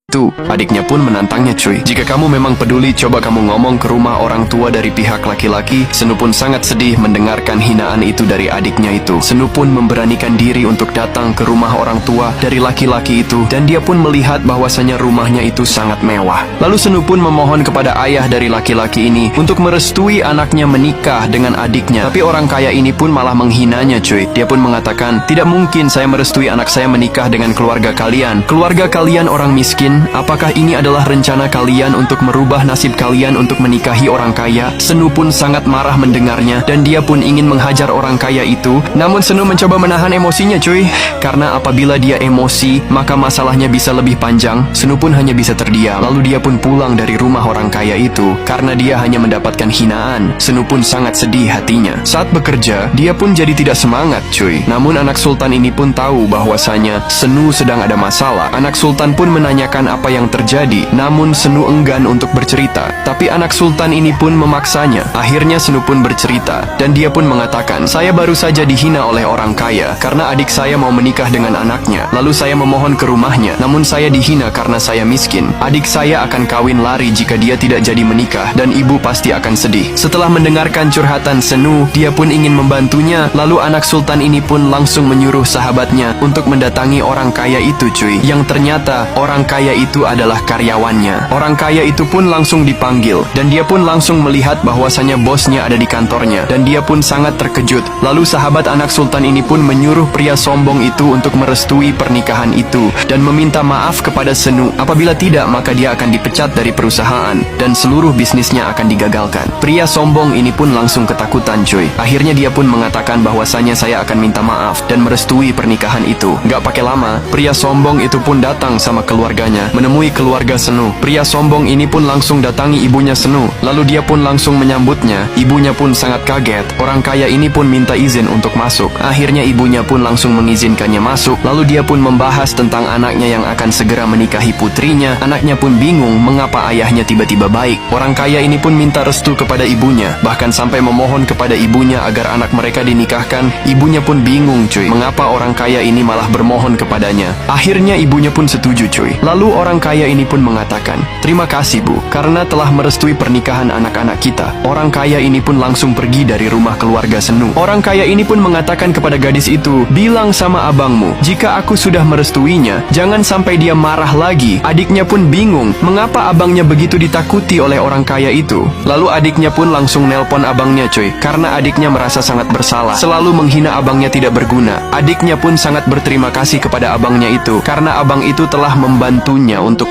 Itu, adiknya pun menantangnya cuy. Jika kamu memang peduli, coba kamu ngomong ke rumah orang tua dari pihak laki-laki. Senu pun sangat sedih mendengarkan hinaan itu dari adiknya itu. Senu pun memberanikan diri untuk datang ke rumah orang tua dari laki-laki itu. Dan dia pun melihat bahwasanya rumahnya itu sangat mewah. Lalu Senu pun memohon kepada ayah dari laki-laki ini untuk merestui anaknya menikah dengan adiknya. Tapi orang kaya ini pun malah menghinanya cuy. Dia pun mengatakan, tidak mungkin saya merestui anak saya menikah dengan keluarga kalian. Keluarga kalian orang miskin. Apakah ini adalah rencana kalian untuk merubah nasib kalian untuk menikahi orang kaya? Senu pun sangat marah mendengarnya dan dia pun ingin menghajar orang kaya itu. Namun Senu mencoba menahan emosinya cuy. Karena apabila dia emosi, maka masalahnya bisa lebih panjang. Senu pun hanya bisa terdiam. Lalu dia pun pulang dari rumah orang kaya itu. Karena dia hanya mendapatkan hinaan. Senu pun sangat sedih hatinya. Saat bekerja, dia pun jadi tidak semangat cuy. Namun anak sultan ini pun tahu bahwasanya Senu sedang ada masalah. Anak sultan pun menanyakan apa yang terjadi, namun Senu enggan untuk bercerita. Tapi anak sultan ini pun memaksanya. Akhirnya Senu pun bercerita, dan dia pun mengatakan, saya baru saja dihina oleh orang kaya karena adik saya mau menikah dengan anaknya. Lalu saya memohon ke rumahnya, namun saya dihina karena saya miskin. Adik saya akan kawin lari jika dia tidak jadi menikah, dan ibu pasti akan sedih. Setelah mendengarkan curhatan Senu, dia pun ingin membantunya. Lalu anak sultan ini pun langsung menyuruh sahabatnya untuk mendatangi orang kaya itu cuy. Yang ternyata orang kaya itu adalah karyawannya. Orang kaya itu pun langsung dipanggil dan dia pun langsung melihat bahwasanya bosnya ada di kantornya dan dia pun sangat terkejut. Lalu sahabat anak sultan ini pun menyuruh pria sombong itu untuk merestui pernikahan itu dan meminta maaf kepada Senu. Apabila tidak, maka dia akan dipecat dari perusahaan dan seluruh bisnisnya akan digagalkan. Pria sombong ini pun langsung ketakutan cuy. Akhirnya dia pun mengatakan bahwasanya saya akan minta maaf dan merestui pernikahan itu. Gak pakai lama, pria sombong itu pun datang sama keluarganya menemui keluarga Senu. Pria sombong ini pun langsung datangi ibunya Senu. Lalu dia pun langsung menyambutnya. Ibunya pun sangat kaget. Orang kaya ini pun minta izin untuk masuk. Akhirnya ibunya pun langsung mengizinkannya masuk. Lalu dia pun membahas tentang anaknya yang akan segera menikahi putrinya. Anaknya pun bingung mengapa ayahnya tiba-tiba baik. Orang kaya ini pun minta restu kepada ibunya. Bahkan sampai memohon kepada ibunya agar anak mereka dinikahkan. Ibunya pun bingung cuy. Mengapa orang kaya ini malah bermohon kepadanya. Akhirnya ibunya pun setuju cuy. Lalu orang kaya ini pun mengatakan, terima kasih bu, karena telah merestui pernikahan anak-anak kita. Orang kaya ini pun langsung pergi dari rumah keluarga Senu. Orang kaya ini pun mengatakan kepada gadis itu, bilang sama abangmu, jika aku sudah merestuinya, jangan sampai dia marah lagi. Adiknya pun bingung, mengapa abangnya begitu ditakuti oleh orang kaya itu. Lalu adiknya pun langsung nelpon abangnya cuy, karena adiknya merasa sangat bersalah, selalu menghina abangnya tidak berguna. Adiknya pun sangat berterima kasih kepada abangnya itu, karena abang itu telah membantunya untuk